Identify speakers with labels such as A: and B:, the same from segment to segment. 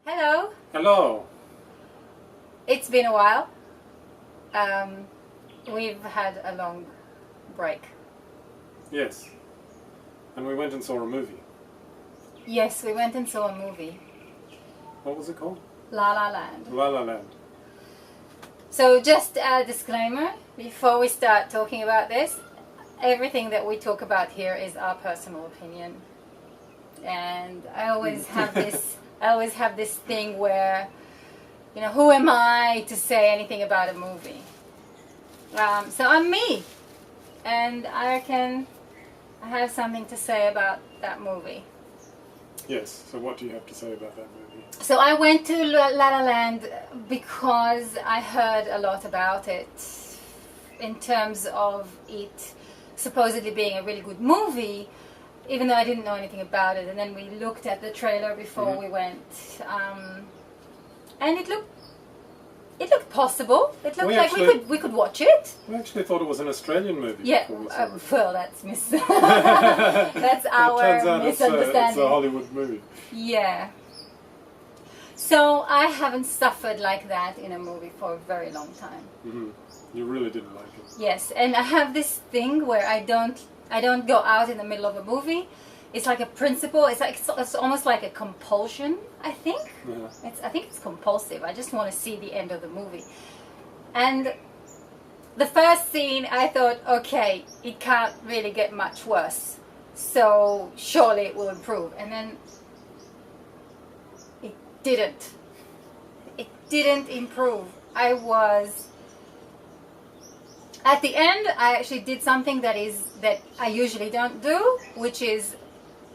A: Hello.
B: Hello.
A: It's been a while. We've had a long break.
B: Yes. And we went and saw a movie.
A: Yes, we went and saw a movie.
B: What was it called?
A: Lala Land.
B: Lala Land.
A: So just a disclaimer before we start talking about this. Everything that we talk about here is our personal opinion. And I always have this thing where, who am I to say anything about a movie? So I'm me, and I have something to say about that movie.
B: Yes, so what do you have to say about that movie?
A: So I went to La La Land because I heard a lot about it in terms of it supposedly being a really good movie, even though I didn't know anything about it. And then we looked at the trailer before we went, and it looked possible. It looked like we could watch it.
B: We actually thought it was an Australian movie.
A: Yeah, well, that's that's our
B: turns out
A: misunderstanding.
B: it's a Hollywood movie.
A: Yeah. So I haven't suffered like that in a movie for a very long time.
B: Mm-hmm. You really didn't like it.
A: Yes, and I have this thing where I don't go out in the middle of a movie. It's like a principle. It's almost like a compulsion, I think.
B: Yeah.
A: I think it's compulsive. I just want to see the end of the movie. And the first scene, I thought, okay, it can't really get much worse. So surely it will improve. And then it didn't. It didn't improve. At the end, I actually did something that I usually don't do, which is,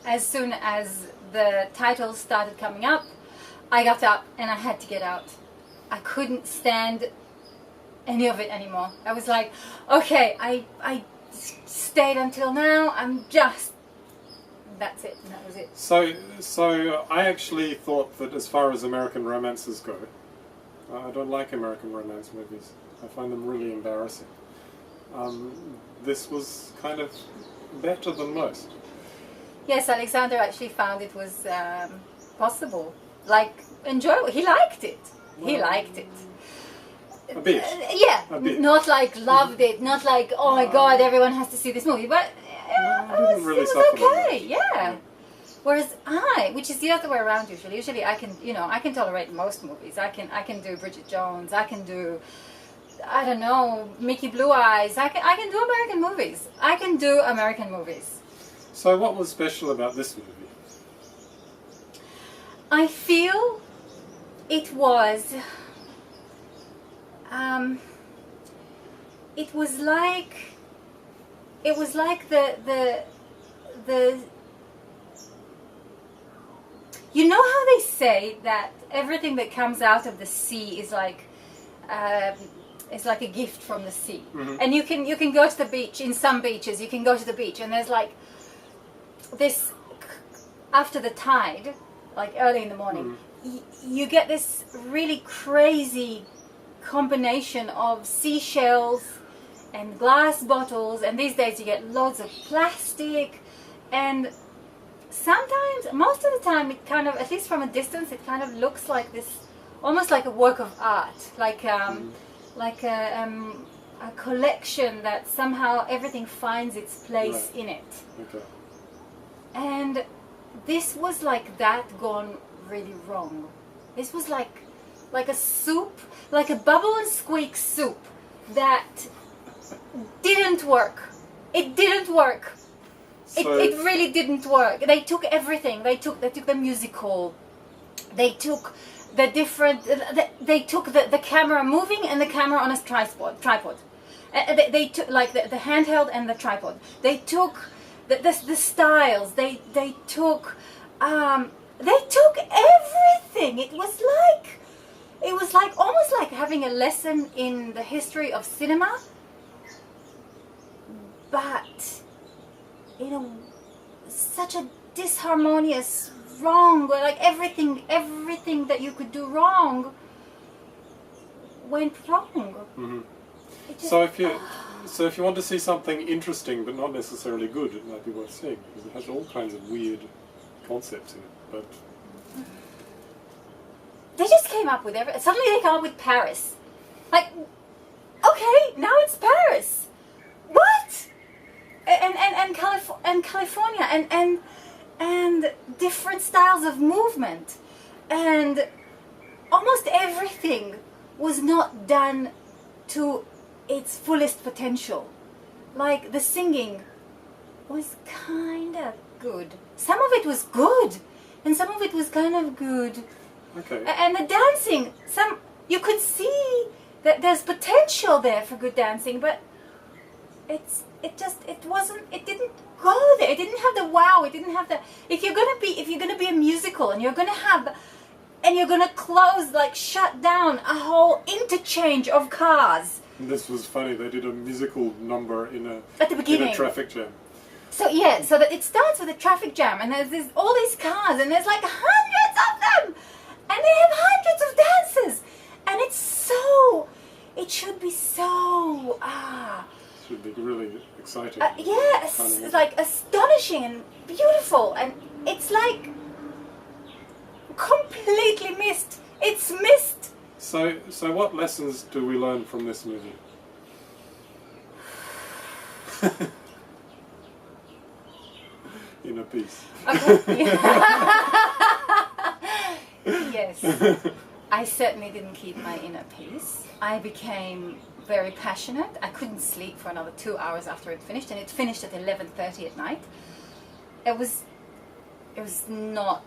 A: as soon as the titles started coming up, I got up and I had to get out. I couldn't stand any of it anymore. I was like, okay, I stayed until now. That's it, and that was it.
B: So I actually thought that as far as American romances go, I don't like American romance movies. I find them really embarrassing. This was kind of better than most.
A: Yes, Alexander actually found it was possible. Like, enjoyable. He liked it. He liked it.
B: A bit.
A: Yeah.
B: A bit.
A: Not like loved it. Not like, oh my God, everyone has to see this movie. But
B: I didn't really
A: it was
B: suffer
A: okay.
B: that much.
A: Yeah. Whereas which is the other way around usually. Usually I can tolerate most movies. I can do Bridget Jones. I can do, I don't know, Mickey Blue Eyes. I can do American movies. I can do American movies.
B: So what was special about this movie?
A: I feel it was the you know how they say that everything that comes out of the sea is like a gift from the sea.
B: Mm-hmm.
A: And you can go to the beach. In some beaches you can go to the beach and there's like this, after the tide, like early in the morning, you get this really crazy combination of seashells and glass bottles, and these days you get loads of plastic, and sometimes, most of the time, it kind of, at least from a distance, it kind of looks like this, almost like a work of art, like a collection that somehow everything finds its place in it.
B: Okay.
A: And this was like that gone really wrong. This was like a soup, like a bubble and squeak soup that didn't work. It didn't work. It really didn't work. They took everything. They took the musical. They took the different. They took the camera moving and the camera on a tripod. They took like the handheld and the tripod. They took the styles. They took everything. It was like almost like having a lesson in the history of cinema, but such a disharmonious, wrong, like everything that you could do wrong went wrong.
B: Mm-hmm.
A: Just,
B: So if you want to see something interesting but not necessarily good, it might be worth seeing, because it has all kinds of weird concepts in it. But
A: They just came up with everything. Suddenly they come up with Paris. Like, okay, now it's Paris. What? And California and different styles of movement, and almost everything was not done to its fullest potential. Like the singing was kind of good. Some of it was good, and some of it was kind of good.
B: Okay.
A: And the dancing, you could see that there's potential there for good dancing, but it didn't go there. It didn't have the wow. It didn't have the. If you're gonna be a musical and you're gonna close, like shut down a whole interchange of cars.
B: This was funny. They did a musical number
A: At the beginning.
B: in a traffic jam.
A: So so that it starts with a traffic jam, and there's all these cars, and there's like hundreds of them, and they have hundreds of dancers, and it should be so
B: Should be really exciting.
A: it's like astonishing and beautiful, and it's like completely missed. It's missed.
B: So what lessons do we learn from this movie? In a piece.
A: Okay. Yes. I certainly didn't keep my inner peace. I became very passionate. I couldn't sleep for another 2 hours after it finished, and it finished at 11:30 at night. It was not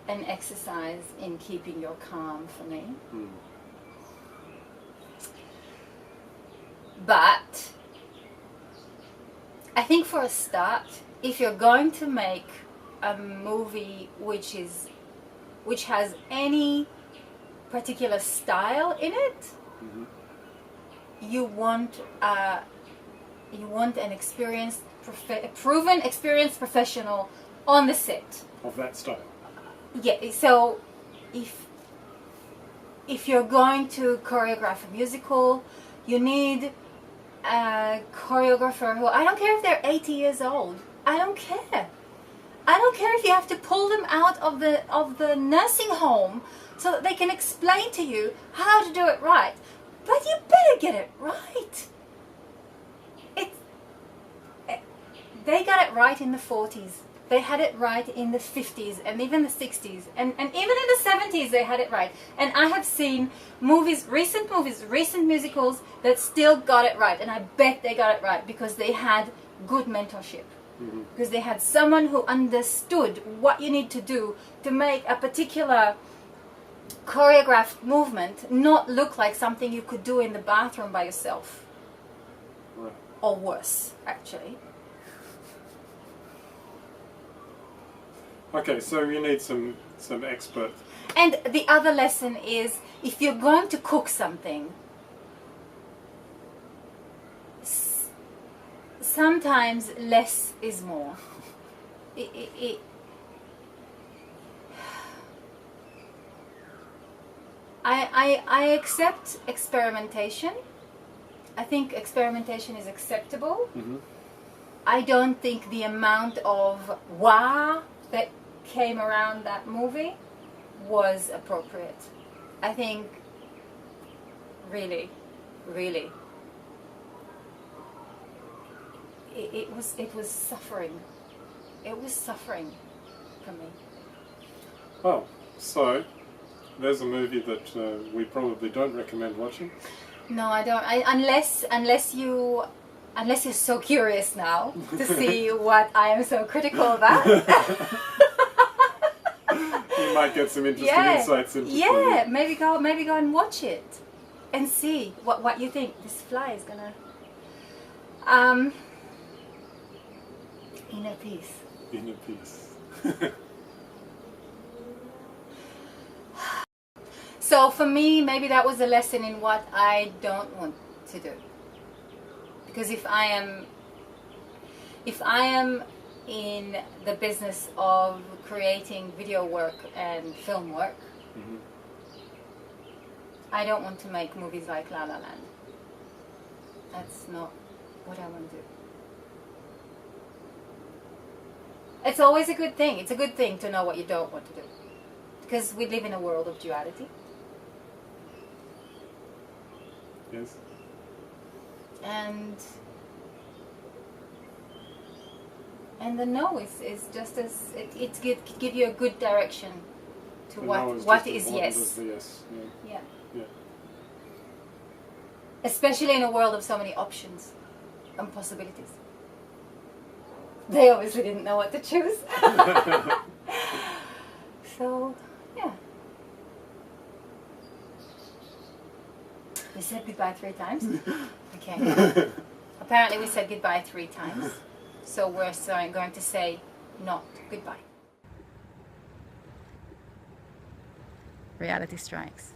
A: an exercise in keeping your calm for me. But I think for a start, if you're going to make a movie which has any particular style in it, you want an experienced, proven, experienced professional on the set
B: Of that style.
A: Yeah. So if you're going to choreograph a musical, you need a choreographer who, I don't care if they're 80 years old. I don't care. I don't care if you have to pull them out of the nursing home so that they can explain to you how to do it right. But you better get it right. They got it right in the 40s. They had it right in the 50s and even the 60s. And even in the 70s they had it right. And I have seen recent musicals that still got it right. And I bet they got it right because they had good mentorship. Because they had someone who understood what you need to do to make a particular choreographed movement not look like something you could do in the bathroom by yourself.
B: Right.
A: Or worse, actually.
B: Okay, so you need some expert.
A: And the other lesson is, if you're going to cook something, sometimes less is more. I accept experimentation. I think experimentation is acceptable. I don't think the amount of wow that came around that movie was appropriate. I think really it was suffering. It was suffering for me.
B: Oh, so there's a movie that we probably don't recommend watching.
A: No, I don't. Unless you're so curious now to see what I am so critical about.
B: You might get some interesting insights into it.
A: Maybe go and watch it and see what you think. This fly is gonna inner peace.
B: Inner peace.
A: So for me, maybe that was a lesson in what I don't want to do. Because if I am in the business of creating video work and film work, I don't want to make movies like La La Land. That's not what I want to do. It's always a good thing. It's a good thing to know what you don't want to do. Because we live in a world of duality.
B: Yes.
A: And the no is just as it give you a good direction to
B: The no
A: what
B: just as
A: is
B: important
A: yes.
B: as the yes. Yeah.
A: Yeah.
B: Yeah.
A: Especially in a world of so many options and possibilities. They obviously didn't know what to choose. So, yeah. We said goodbye 3 times. Okay. Apparently we said goodbye 3 times. So we're going to say not goodbye. Reality strikes.